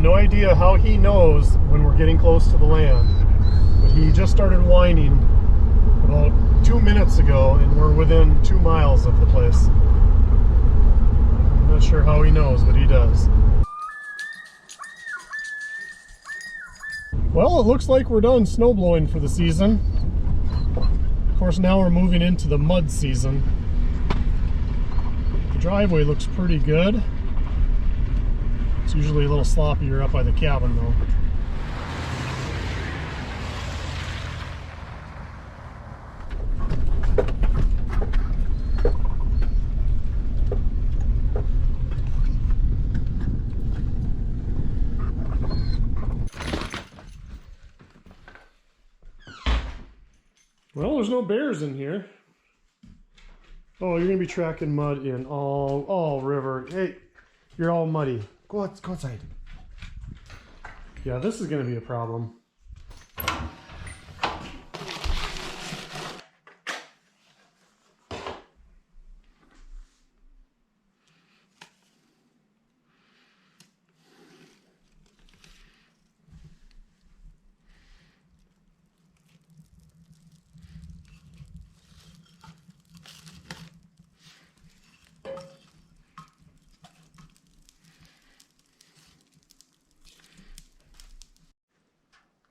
no idea how he knows when we're getting close to the land, but he just started whining about 2 minutes ago, and we're within 2 miles of the place. I'm not sure how he knows, but he does. Well, it looks like we're done snow blowing for the season. Of course, now we're moving into the mud season. The driveway looks pretty good. It's usually a little sloppier up by the cabin though. Well, there's no bears in here. Oh, you're gonna be tracking mud in all river. Hey, you're all muddy. Go outside. Yeah, this is gonna be a problem.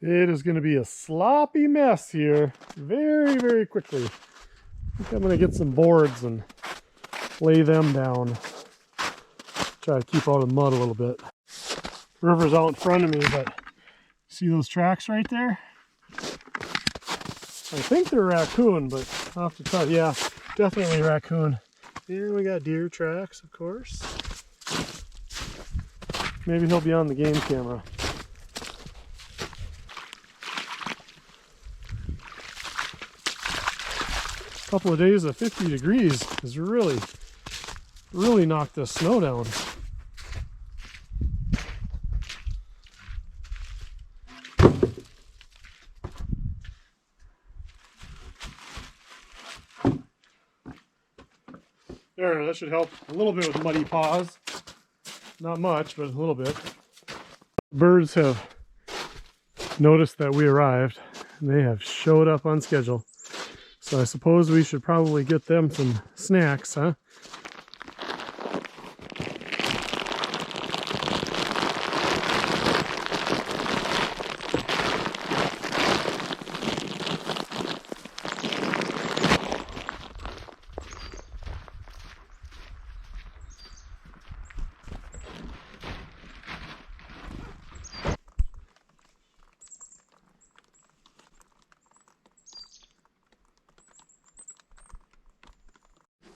It is going to be a sloppy mess here very, very quickly. I think I'm going to get some boards and lay them down. Try to keep out of the mud a little bit. River's out in front of me, but see those tracks right there? I think they're raccoon, but I'll have to tell you. Yeah, definitely raccoon. Here we got deer tracks, of course. Maybe he'll be on the game camera. Couple of days of 50 degrees has really knocked the snow down. There, that should help a little bit with muddy paws. Not much, but a little bit. Birds have noticed that we arrived, and they have showed up on schedule. So I suppose we should probably get them some snacks, huh?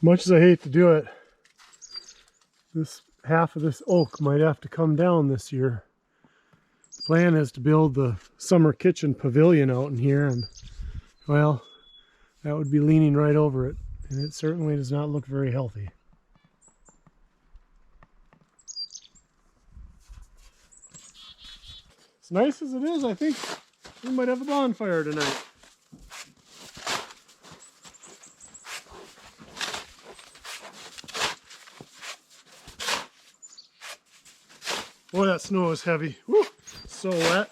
Much as I hate to do it, this half of this oak might have to come down this year. The plan is to build the summer kitchen pavilion out in here, and well, that would be leaning right over it, and it certainly does not look very healthy. As nice as it is, I think we might have a bonfire tonight. Boy, that snow is heavy. Woo, so wet.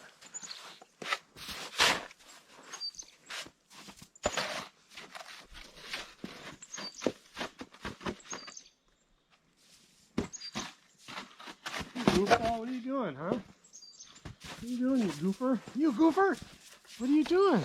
Goofball, what are you doing, huh? What are you doing, you goofer? You goofer? What are you doing?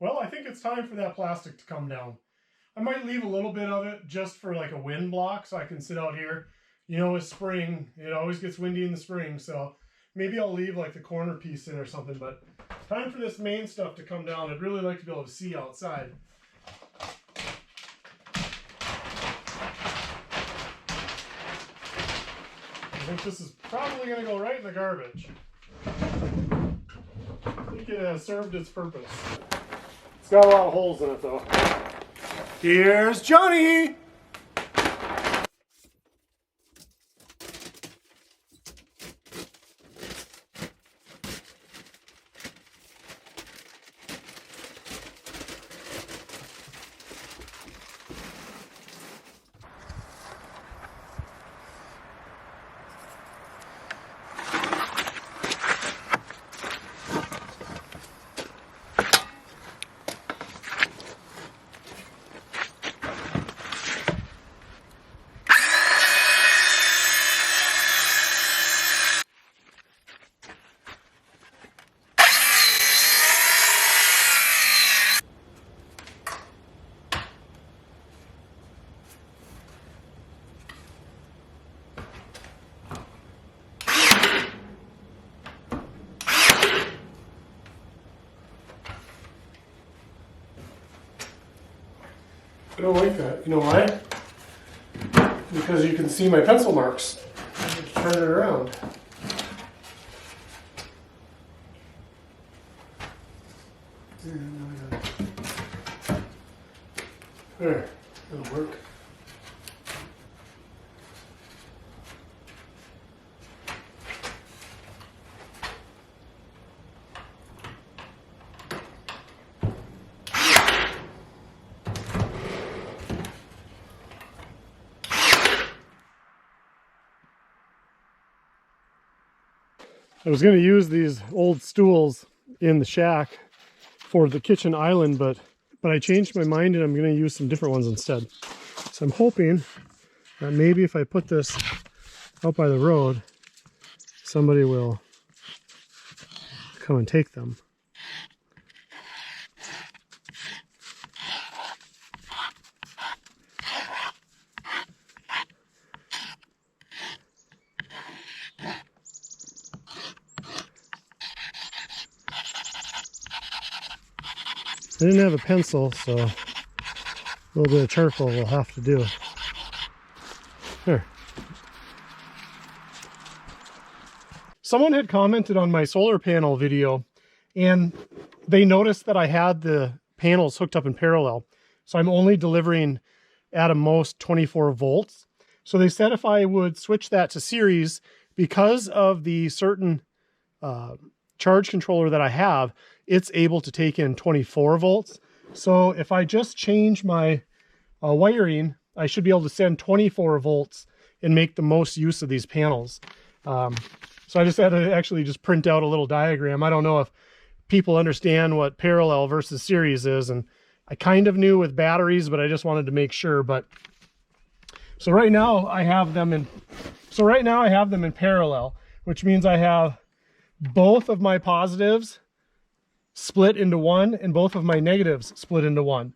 Well, I think it's time for that plastic to come down. I might leave a little bit of it just for like a wind block so I can sit out here. You know, it's spring. It always gets windy in the spring, so maybe I'll leave like the corner piece in or something, but time for this main stuff to come down. I'd really like to be able to see outside. I think this is probably going to go right in the garbage. think it has served its purpose. It's got a lot of holes in it though. Here's Johnny! I don't like that. You know why? Because you can see my pencil marks. I have to turn it around. There, that'll work. I was going to use these old stools in the shack for the kitchen island, but I changed my mind and I'm going to use some different ones instead. So I'm hoping that maybe if I put this out by the road, somebody will come and take them. I didn't have a pencil, so a little bit of charcoal will have to do. There. Someone had commented on my solar panel video, and they noticed that I had the panels hooked up in parallel. So I'm only delivering at a most 24 volts. So they said if I would switch that to series, because of the certain charge controller that I have, it's able to take in 24 volts. So if I just change my wiring, I should be able to send 24 volts and make the most use of these panels. So I just had to actually just print out a little diagram. I don't know if people understand what parallel versus series is, and I kind of knew with batteries, but I just wanted to make sure. But so right now I have them in parallel, which means I have both of my positives split into one and both of my negatives split into one.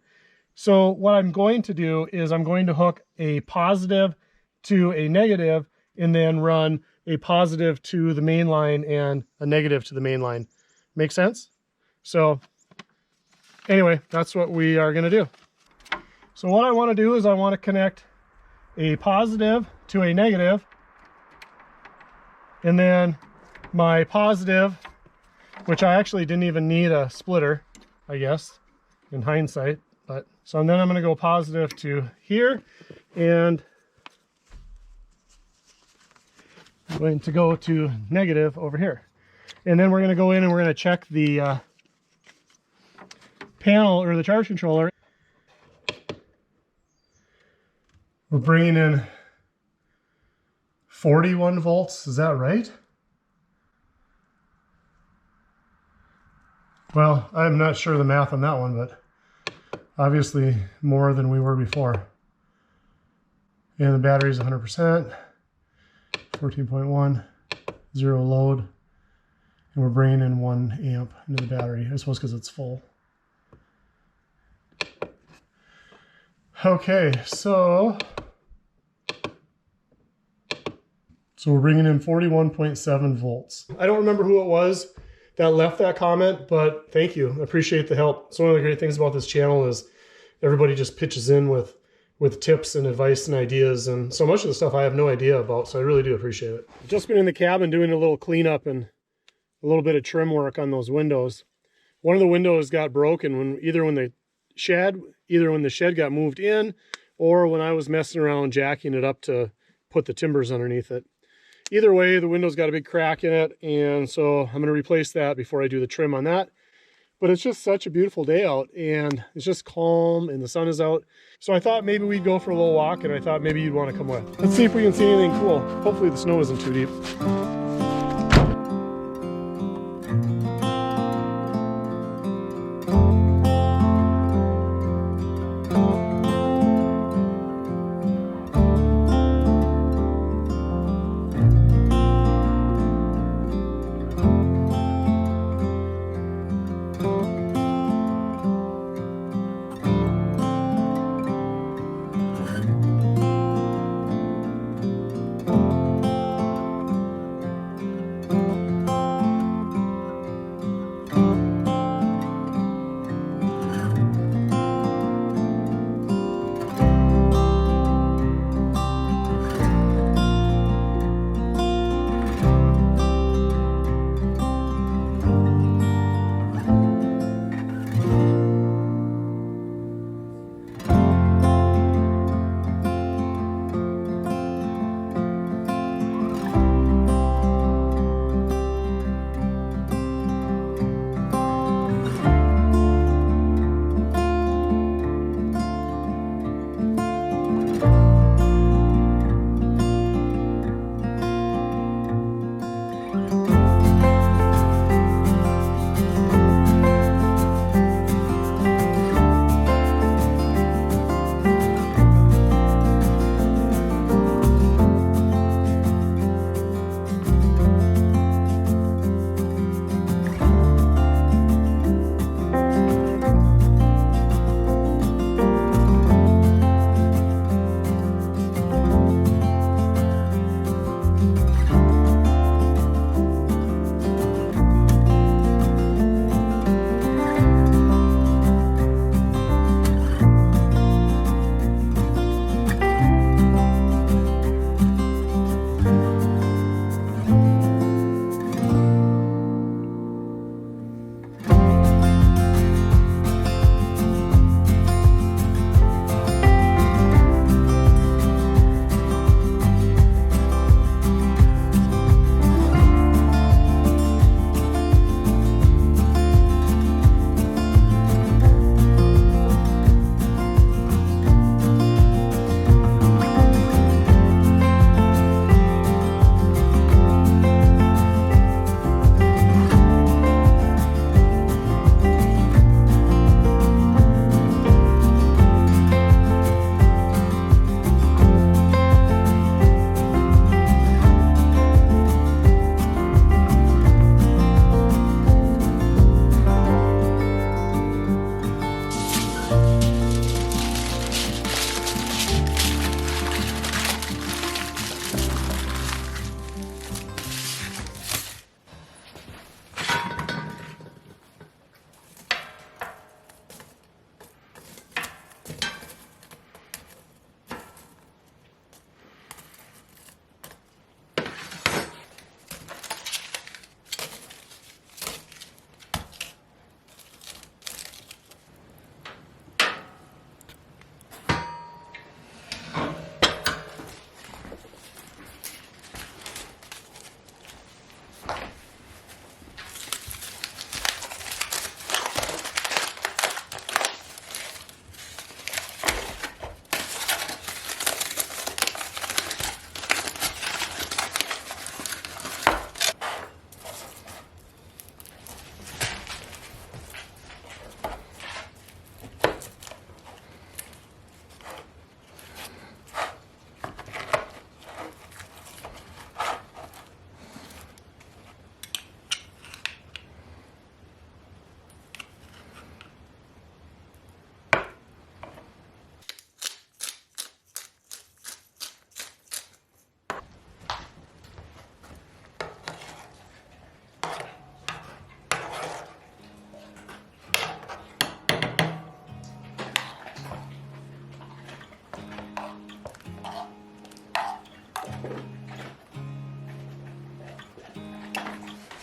So what I'm going to do is I'm going to hook a positive to a negative and then run a positive to the main line and a negative to the main line. Make sense? So anyway, that's what we are going to do. So what I want to do is I want to connect a positive to a negative, and then my positive, which I actually didn't even need a splitter, I guess, in hindsight. But so then I'm going to go positive to here, and I'm going to go to negative over here. And then we're going to go in and we're going to check the panel or the charge controller. We're bringing in 41 volts, is that right? Well, I'm not sure the math on that one, but obviously more than we were before. And the battery's 100%, 14.1, 0 load. And we're bringing in 1 amp into the battery, I suppose because it's full. Okay, so we're bringing in 41.7 volts. I don't remember who it was that left that comment, but thank you. I appreciate the help. So one of the great things about this channel is everybody just pitches in with tips and advice and ideas, and so much of the stuff I have no idea about, so I really do appreciate it. I've just been in the cabin doing a little cleanup and a little bit of trim work on those windows. One of the windows got broken when the shed got moved in, or when I was messing around jacking it up to put the timbers underneath it. Either way, the window's got a big crack in it, and so I'm going to replace that before I do the trim on that. But it's just such a beautiful day out, and it's just calm, and the sun is out. So I thought maybe we'd go for a little walk, and I thought maybe you'd want to come with. Let's see if we can see anything cool. Hopefully the snow isn't too deep.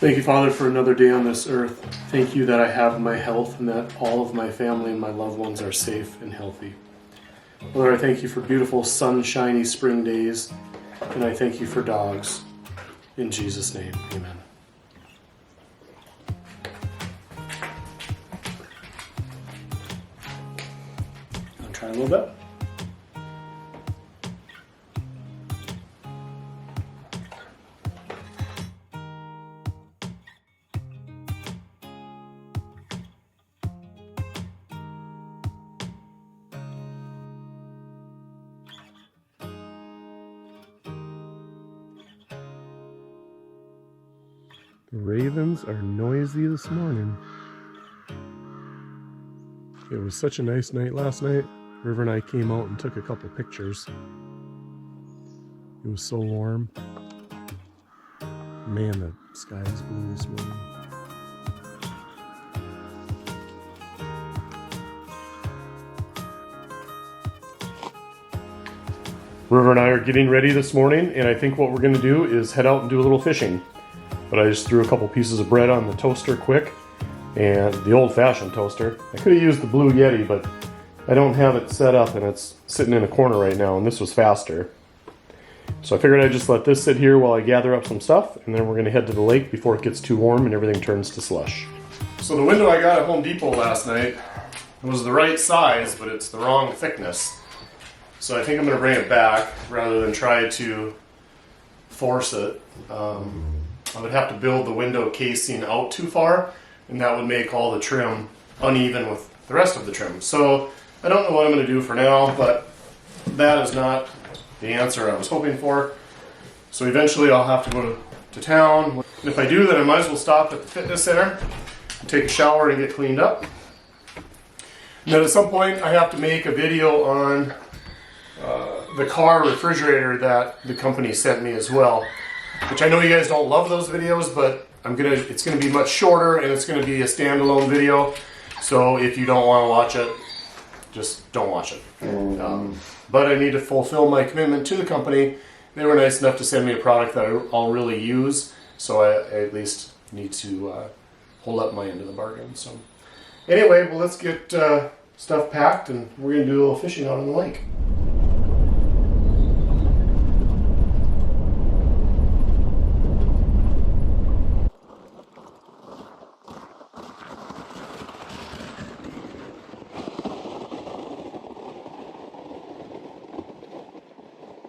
Thank you, Father, for another day on this earth. Thank you that I have my health and that all of my family and my loved ones are safe and healthy. Lord, I thank you for beautiful sunshiny spring days, and I thank you for dogs. In Jesus' name, amen. I'll try a little bit. The ravens are noisy this morning. It was such a nice night last night. River and I came out and took a couple pictures. It was so warm. Man, the sky is blue this morning. River and I are getting ready this morning, and I think what we're going to do is head out and do a little fishing. But I just threw a couple pieces of bread on the toaster quick, and the old-fashioned toaster. I could have used the Blue Yeti, but I don't have it set up, and it's sitting in a corner right now, and this was faster. So I figured I'd just let this sit here while I gather up some stuff, and then we're going to head to the lake before it gets too warm and everything turns to slush. So the window I got at Home Depot last night was the right size, but it's the wrong thickness. So I think I'm going to bring it back rather than try to force it. I would have to build the window casing out too far, and that would make all the trim uneven with the rest of the trim. So I don't know what I'm going to do for now, but that is not the answer I was hoping for. So eventually I'll have to go to town. And if I do, then I might as well stop at the fitness center and take a shower and get cleaned up. And then at some point I have to make a video on the car refrigerator that the company sent me as well. Which I know you guys don't love those videos, but it's gonna be much shorter and it's gonna be a standalone video. So if you don't want to watch it, just don't watch it. But I need to fulfill my commitment to the company. They were nice enough to send me a product that I'll really use, so I at least need to hold up my end of the bargain. So anyway, well, let's get stuff packed and we're gonna do a little fishing out on the lake.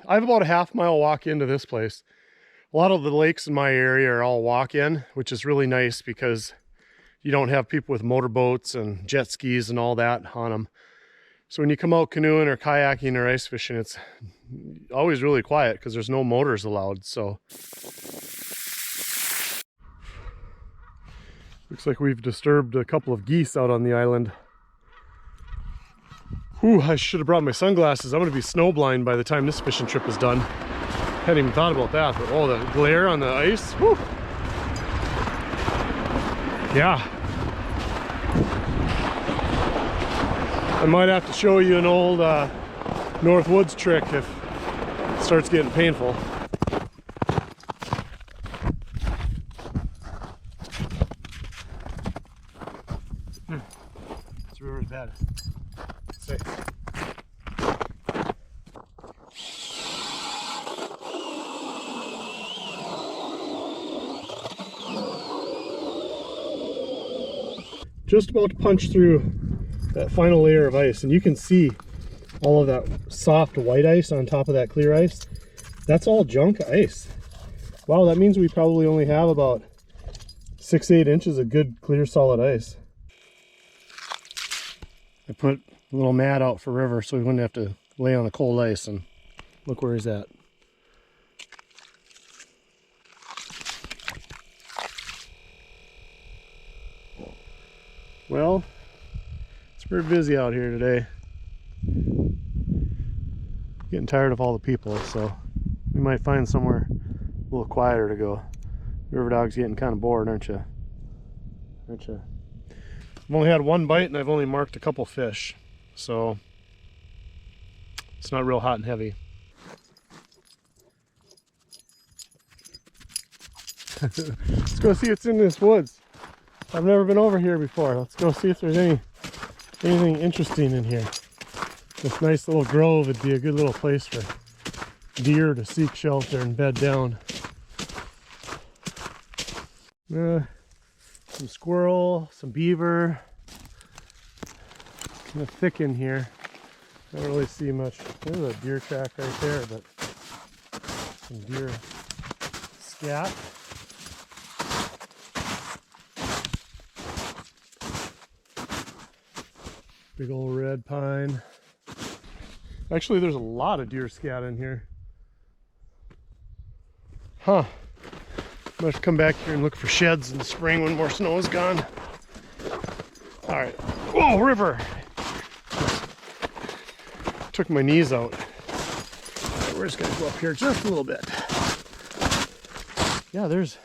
I have about a half-mile walk into this place. A lot of the lakes in my area are all walk-in, which is really nice because you don't have people with motorboats and jet skis and all that on them. So when you come out canoeing or kayaking or ice fishing, it's always really quiet because there's no motors allowed. So looks like we've disturbed a couple of geese out on the island. Ooh, I should have brought my sunglasses. I'm going to be snowblind by the time this fishing trip is done. Hadn't even thought about that, but oh, the glare on the ice. Whew. Yeah. I might have to show you an old North Woods trick if it starts getting painful. This river's bad. Safe. Just about to punch through that final layer of ice, and you can see all of that soft white ice on top of that clear ice. That's all junk ice. Wow, that means we probably only have about 6-8 inches of good clear solid ice. I put a little mat out for River so he wouldn't have to lay on the cold ice, and look where he's at. Well, it's pretty busy out here today. Getting tired of all the people, so we might find somewhere a little quieter to go. River Dog's getting kind of bored, aren't you? Aren't you? I've only had one bite and I've only marked a couple fish, so it's not real hot and heavy. Let's go see what's in this woods. I've never been over here before. Let's go see if there's anything interesting in here. This nice little grove would be a good little place for deer to seek shelter and bed down. Some squirrel, some beaver. Kind of thick in here. I don't really see much. There's a deer track right there, but some deer scat. Big old red pine. Actually, there's a lot of deer scat in here. Huh. I'm gonna have to come back here and look for sheds in the spring when more snow is gone. All right. Whoa, river! Took my knees out. Right, we're just gonna go up here just a little bit. Yeah, there's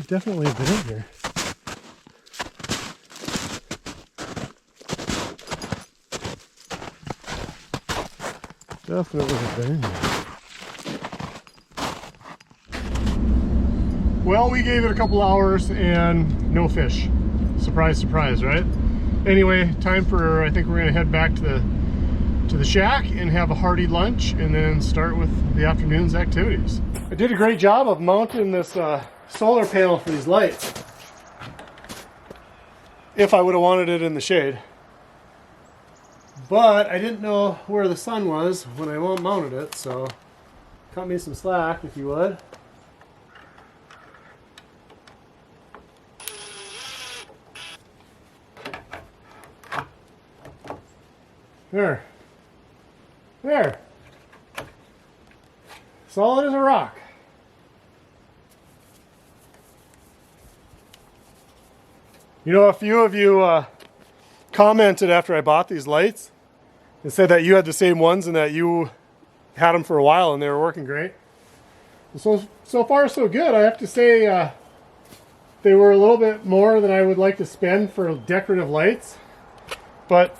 definitely been in here. Definitely have been in here. Well, we gave it a couple hours and no fish. Surprise, surprise, right? Anyway, time for, I think we're gonna head back to the shack and have a hearty lunch and then start with the afternoon's activities. I did a great job of mounting this solar panel for these lights. If I would have wanted it in the shade. But I didn't know where the sun was when I mounted it, so cut me some slack if you would. There. There. Solid as a rock. You know, a few of you commented after I bought these lights and said that you had the same ones and that you had them for a while and they were working great. So far so good. I have to say they were a little bit more than I would like to spend for decorative lights. But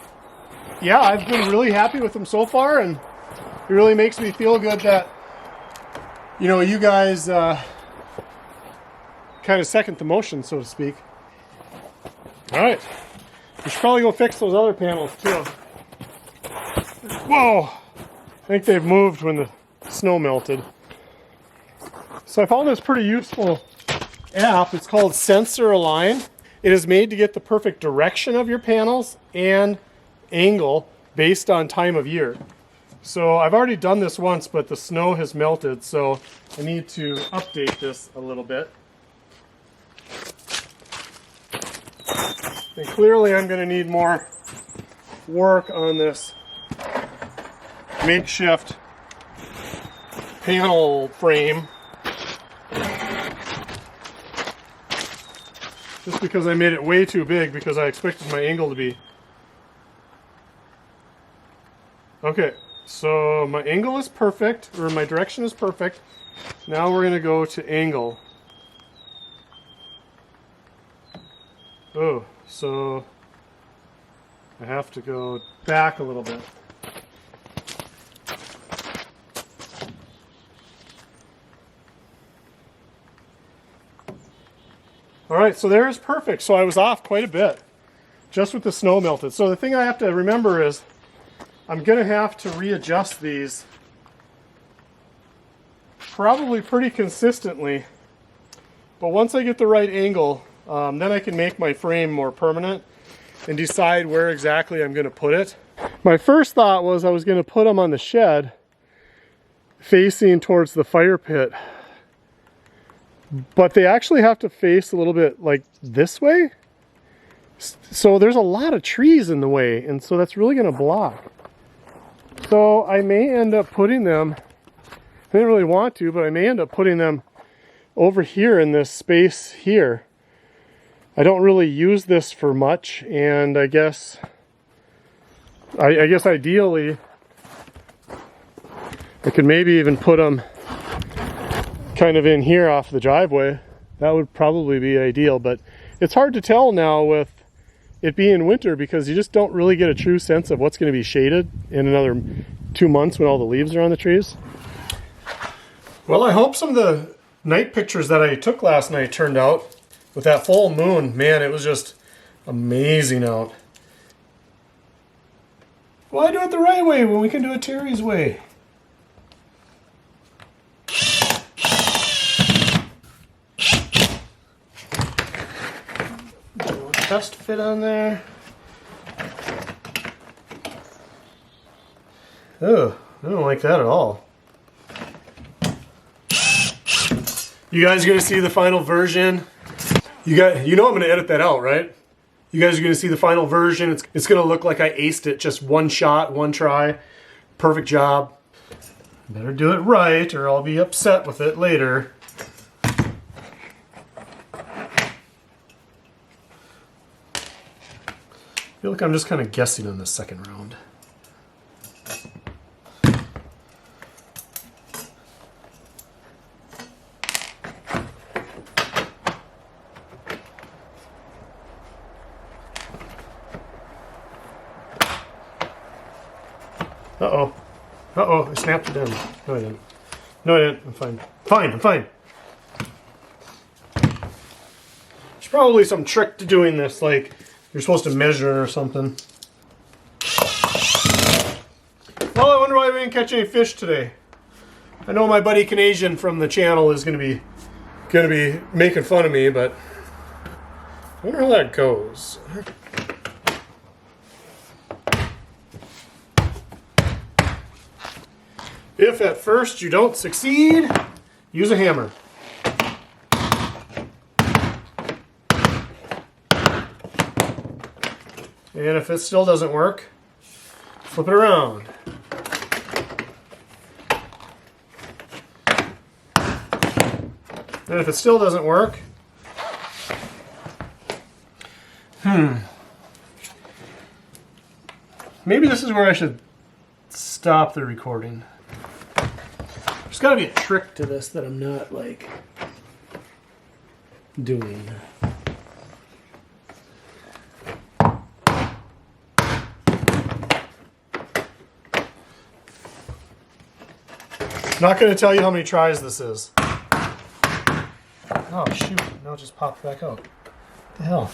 yeah, I've been really happy with them so far, and it really makes me feel good that, you know, you guys kind of second the motion, so to speak. All right, we should probably go fix those other panels too. Whoa! I think they've moved when the snow melted. So I found this pretty useful app. It's called Sensor Align. It is made to get the perfect direction of your panels and angle based on time of year. So I've already done this once, but the snow has melted, so I need to update this a little bit. And clearly I'm going to need more work on this makeshift panel frame. Just because I made it way too big because I expected my angle to be. Okay, so my angle is perfect, or my direction is perfect. Now we're going to go to angle. Oh, so I have to go back a little bit. Alright, so there's perfect. So I was off quite a bit, just with the snow melted. So the thing I have to remember is I'm going to have to readjust these probably pretty consistently. But once I get the right angle, then I can make my frame more permanent and decide where exactly I'm going to put it. My first thought was I was going to put them on the shed facing towards the fire pit. But they actually have to face a little bit like this way. So there's a lot of trees in the way, and so that's really going to block. So I may end up putting them, I didn't really want to, but I may end up putting them over here in this space here. I don't really use this for much, and I guess ideally I could maybe even put them kind of in here off the driveway. That would probably be ideal, but it's hard to tell now with it being winter because you just don't really get a true sense of what's going to be shaded in another 2 months when all the leaves are on the trees. Well, I hope some of the night pictures that I took last night turned out with that full moon. Man, it was just amazing out. Why do it the right way when we can do it Terry's way? Test fit on there. Oh, I don't like that at all. You guys are gonna see the final version. You know I'm gonna edit that out, right? You guys are gonna see the final version. It's gonna look like I aced it, just one shot, one try. Perfect job. Better do it right or I'll be upset with it later. I feel like I'm just kind of guessing on this second round. Uh-oh. Uh-oh, I snapped it in. No, I didn't. No, I didn't. I'm fine. I'm fine. There's probably some trick to doing this, like you're supposed to measure or something. Well, I wonder why we didn't catch any fish today. I know my buddy Canadian from the channel is gonna be making fun of me, but I wonder how that goes. If at first you don't succeed, use a hammer. And if it still doesn't work, flip it around. And if it still doesn't work, maybe this is where I should stop the recording. There's got to be a trick to this that I'm not, like, doing. Not going to tell you how many tries this is. Oh, shoot. Now it just popped back out. What the hell?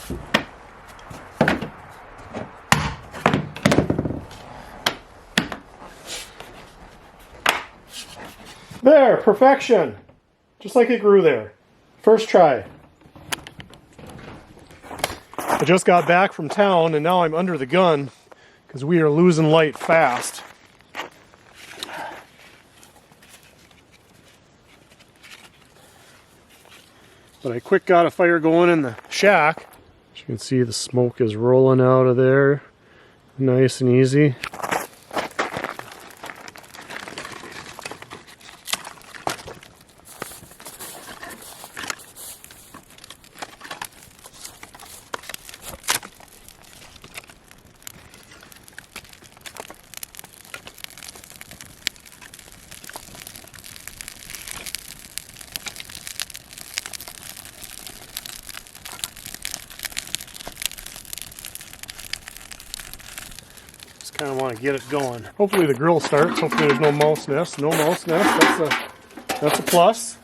There, perfection. Just like it grew there. First try. I just got back from town and now I'm under the gun because we are losing light fast. But I quick got a fire going in the shack. As you can see, the smoke is rolling out of there. Nice and easy. Kind of want to get it going. Hopefully the grill starts. Hopefully there's no mouse nest. No mouse nest. That's a plus.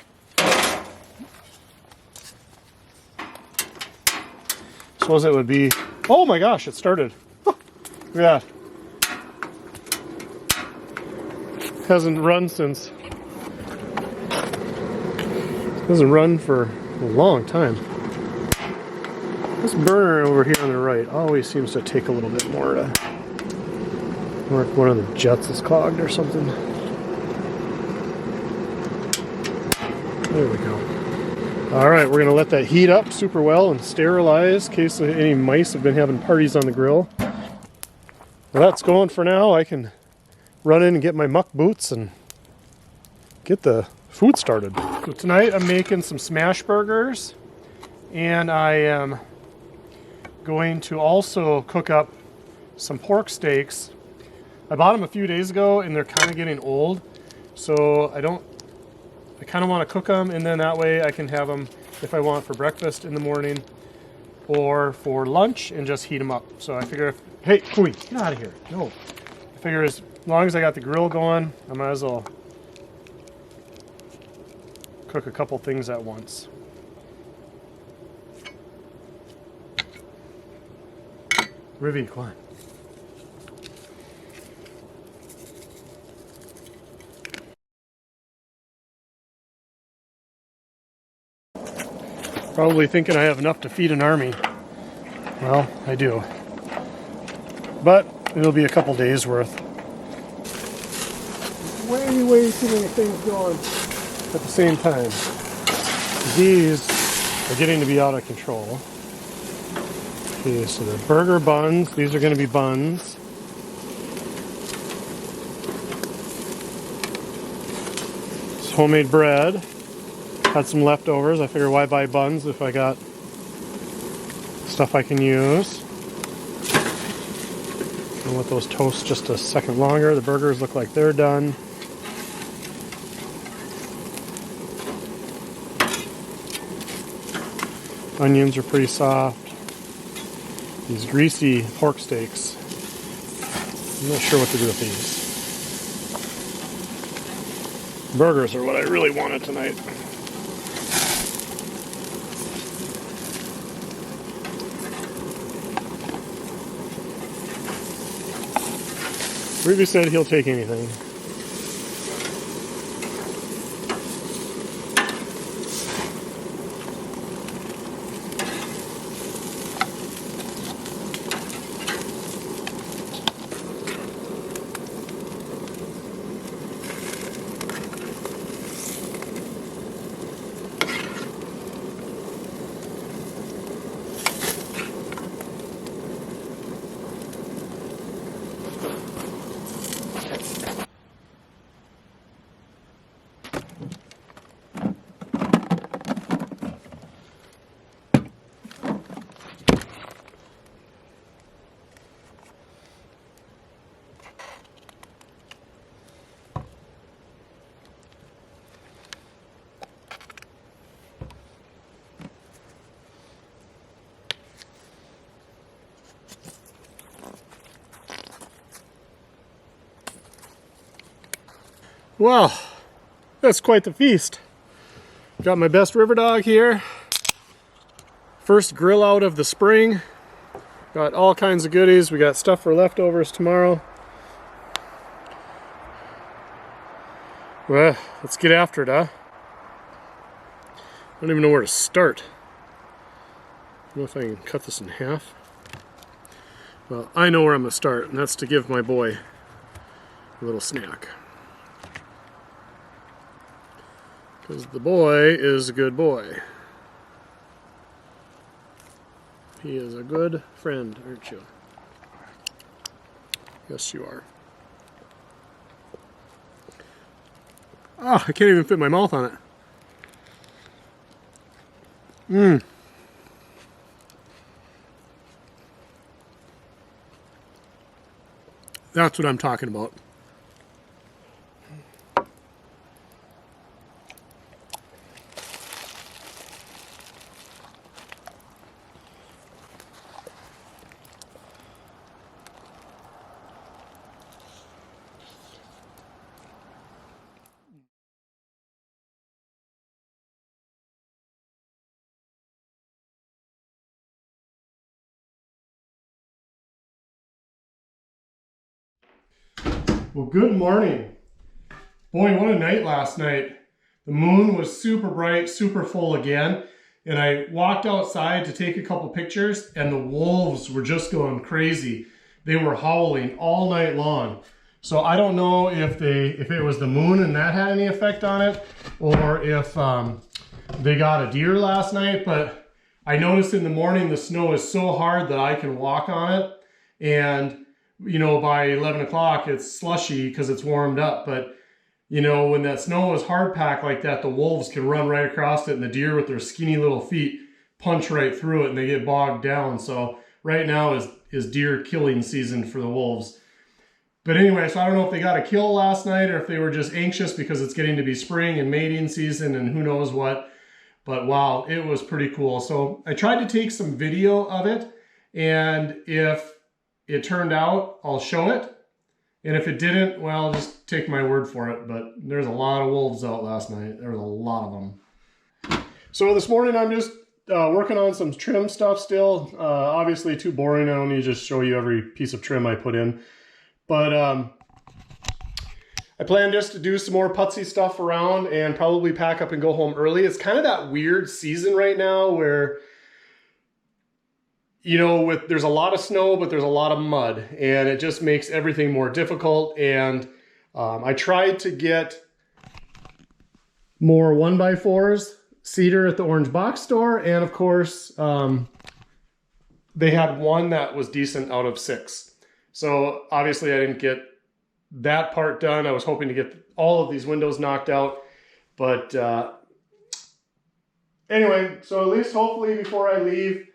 Suppose it would be. Oh my gosh! It started. Look at that. Hasn't run since. Hasn't run for a long time. This burner over here on the right always seems to take a little bit more to. Or if one of the jets is clogged or something. There we go. Alright, we're going to let that heat up super well and sterilize in case any mice have been having parties on the grill. Well, that's going for now. I can run in and get my muck boots and get the food started. So tonight I'm making some smash burgers and I am going to also cook up some pork steaks. I bought them a few days ago and they're kind of getting old, so I kind of want to cook them and then that way I can have them if I want for breakfast in the morning or for lunch and just heat them up. So I figure, hey, Cooey, get out of here. No. I figure as long as I got the grill going, I might as well cook a couple things at once. Rivy, come on. Probably thinking I have enough to feed an army. Well, I do. But it'll be a couple days worth. Way too many things going at the same time. These are getting to be out of control. Okay, so they're burger buns. These are going to be buns. It's homemade bread. Had some leftovers. I figure why buy buns if I got stuff I can use. And with those toasts just a second longer, the burgers look like they're done. Onions are pretty soft. These greasy pork steaks. I'm not sure what to do with these. Burgers are what I really wanted tonight. Ruby said he'll take anything. Well, that's quite the feast. Got my best river dog here. First grill out of the spring. Got all kinds of goodies. We got stuff for leftovers tomorrow. Well, let's get after it, huh? I don't even know where to start. I don't know if I can cut this in half. Well, I know where I'm going to start, and that's to give my boy a little snack. Because the boy is a good boy. He is a good friend, aren't you? Yes, you are. Ah, I can't even fit my mouth on it. That's what I'm talking about. Well, good morning. Boy, what a night last night. The moon was super bright, super full again. And I walked outside to take a couple pictures and the wolves were just going crazy. They were howling all night long. So I don't know if it was the moon and that had any effect on it, or if they got a deer last night, but I noticed in the morning the snow is so hard that I can walk on it. And you know, by 11 o'clock, it's slushy because it's warmed up. But, you know, when that snow is hard packed like that, the wolves can run right across it and the deer with their skinny little feet punch right through it and they get bogged down. So right now is deer killing season for the wolves. But anyway, so I don't know if they got a kill last night or if they were just anxious because it's getting to be spring and mating season and who knows what. But wow, it was pretty cool. So I tried to take some video of it, and if it turned out, I'll show it. And if it didn't, well, just take my word for it. But there's a lot of wolves out last night. There was a lot of them. So this morning I'm just working on some trim stuff still. Obviously too boring. I don't need to just show you every piece of trim I put in. But I plan just to do some more putsy stuff around and probably pack up and go home early. It's kind of that weird season right now where, you know, there's a lot of snow, but there's a lot of mud, and it just makes everything more difficult. And I tried to get more 1x4s, cedar at the Orange Box store, and of course, they had one that was decent out of 6. So obviously I didn't get that part done. I was hoping to get all of these windows knocked out, but anyway, so at least hopefully before I leave,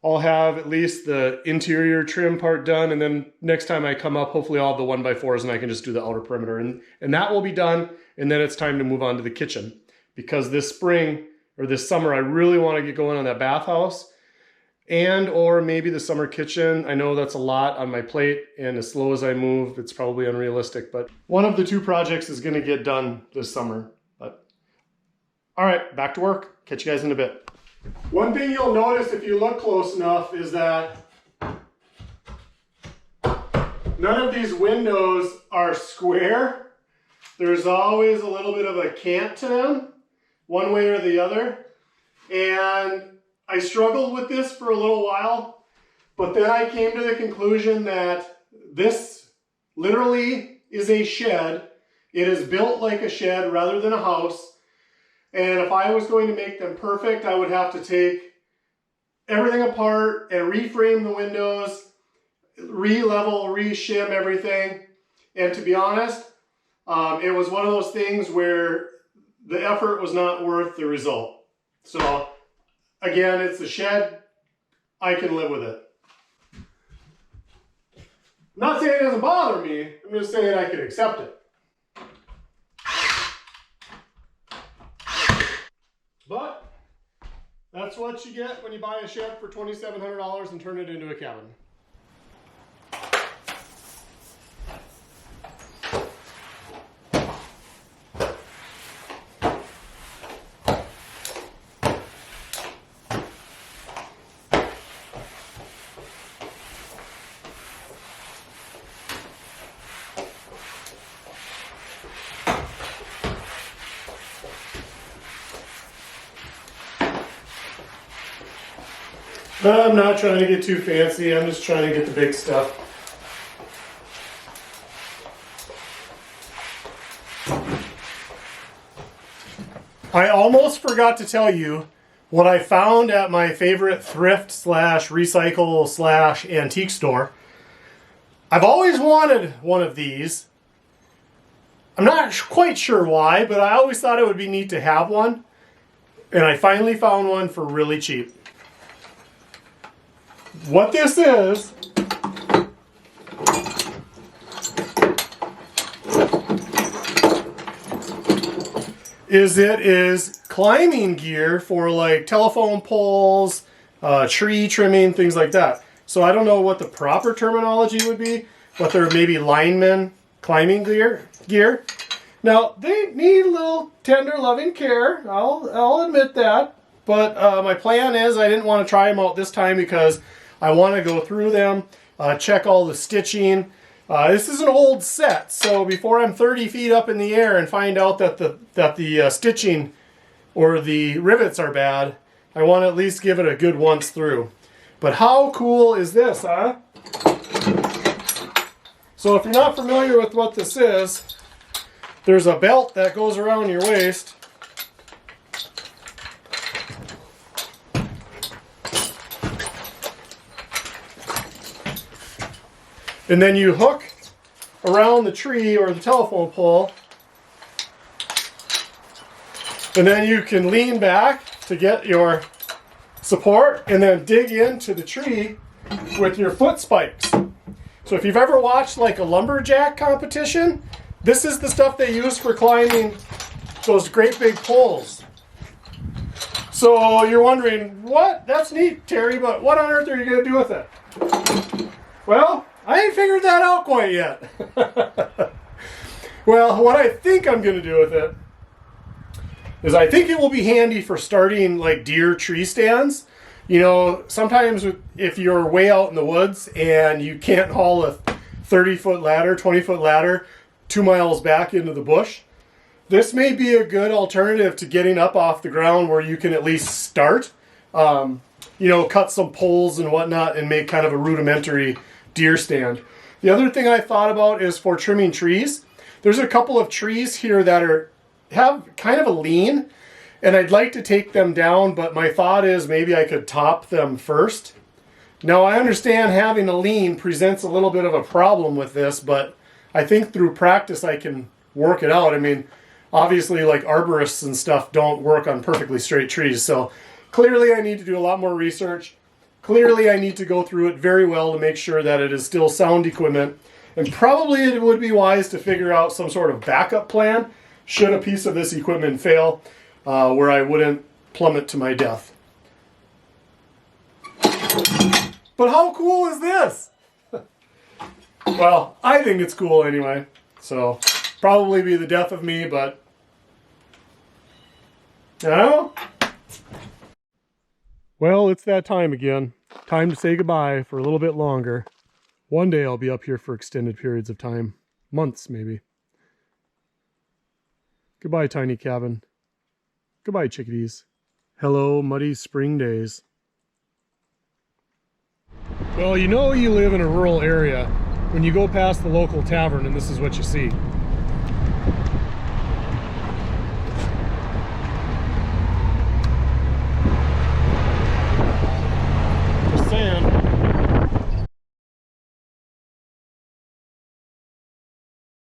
I'll have at least the interior trim part done, and then next time I come up, hopefully I'll have the 1x4s and I can just do the outer perimeter, and that will be done, and then it's time to move on to the kitchen, because this spring or this summer I really want to get going on that bathhouse and or maybe the summer kitchen. I know that's a lot on my plate, and as slow as I move, it's probably unrealistic, but one of the 2 projects is going to get done this summer. But all right, back to work. Catch you guys in a bit. One thing you'll notice if you look close enough is that none of these windows are square. There's always a little bit of a cant to them, one way or the other. And I struggled with this for a little while, but then I came to the conclusion that this literally is a shed. It is built like a shed rather than a house. And if I was going to make them perfect, I would have to take everything apart and reframe the windows, re-level, re-shim everything. And to be honest, it was one of those things where the effort was not worth the result. So again, it's a shed. I can live with it. I'm not saying it doesn't bother me. I'm just saying I can accept it. But that's what you get when you buy a shed for $2,700 and turn it into a cabin. I'm not trying to get too fancy. I'm just trying to get the big stuff. I almost forgot to tell you what I found at my favorite thrift slash recycle slash antique store. I've always wanted one of these. I'm not quite sure why, but I always thought it would be neat to have one. And I finally found one for really cheap. What this is it is climbing gear for like telephone poles, tree trimming, things like that. So I don't know what the proper terminology would be, but they're maybe lineman climbing gear. Now they need a little tender loving care. I'll admit that. But my plan is I didn't want to try them out this time because I want to go through them, check all the stitching. This is an old set, so before I'm 30 feet up in the air and find out that the stitching or the rivets are bad, I want to at least give it a good once through. But how cool is this, huh? So if you're not familiar with what this is, there's a belt that goes around your waist. And then you hook around the tree or the telephone pole. And then you can lean back to get your support and then dig into the tree with your foot spikes. So if you've ever watched like a lumberjack competition, this is the stuff they use for climbing those great big poles. So you're wondering, what? That's neat, Terry, but what on earth are you going to do with it? Well, I ain't figured that out quite yet. Well, what I think I'm going to do with it is I think it will be handy for starting like deer tree stands. You know, sometimes if you're way out in the woods and you can't haul a 30-foot ladder, 20-foot ladder 2 miles back into the bush, this may be a good alternative to getting up off the ground where you can at least start. You know, cut some poles and whatnot and make kind of a rudimentary deer stand. The other thing I thought about is for trimming trees. There's a couple of trees here that have kind of a lean, and I'd like to take them down, but my thought is maybe I could top them first. Now, I understand having a lean presents a little bit of a problem with this, but I think through practice I can work it out. I mean, obviously, like arborists and stuff don't work on perfectly straight trees, so clearly I need to do a lot more research. Clearly I need to go through it very well to make sure that it is still sound equipment. And probably it would be wise to figure out some sort of backup plan should a piece of this equipment fail, where I wouldn't plummet to my death. But how cool is this? Well, I think it's cool anyway. So, probably be the death of me, but I don't know. Well, it's that time again. Time to say goodbye for a little bit longer. One day I'll be up here for extended periods of time. Months, maybe. Goodbye, tiny cabin. Goodbye, chickadees. Hello, muddy spring days. Well, you know you live in a rural area when you go past the local tavern and this is what you see.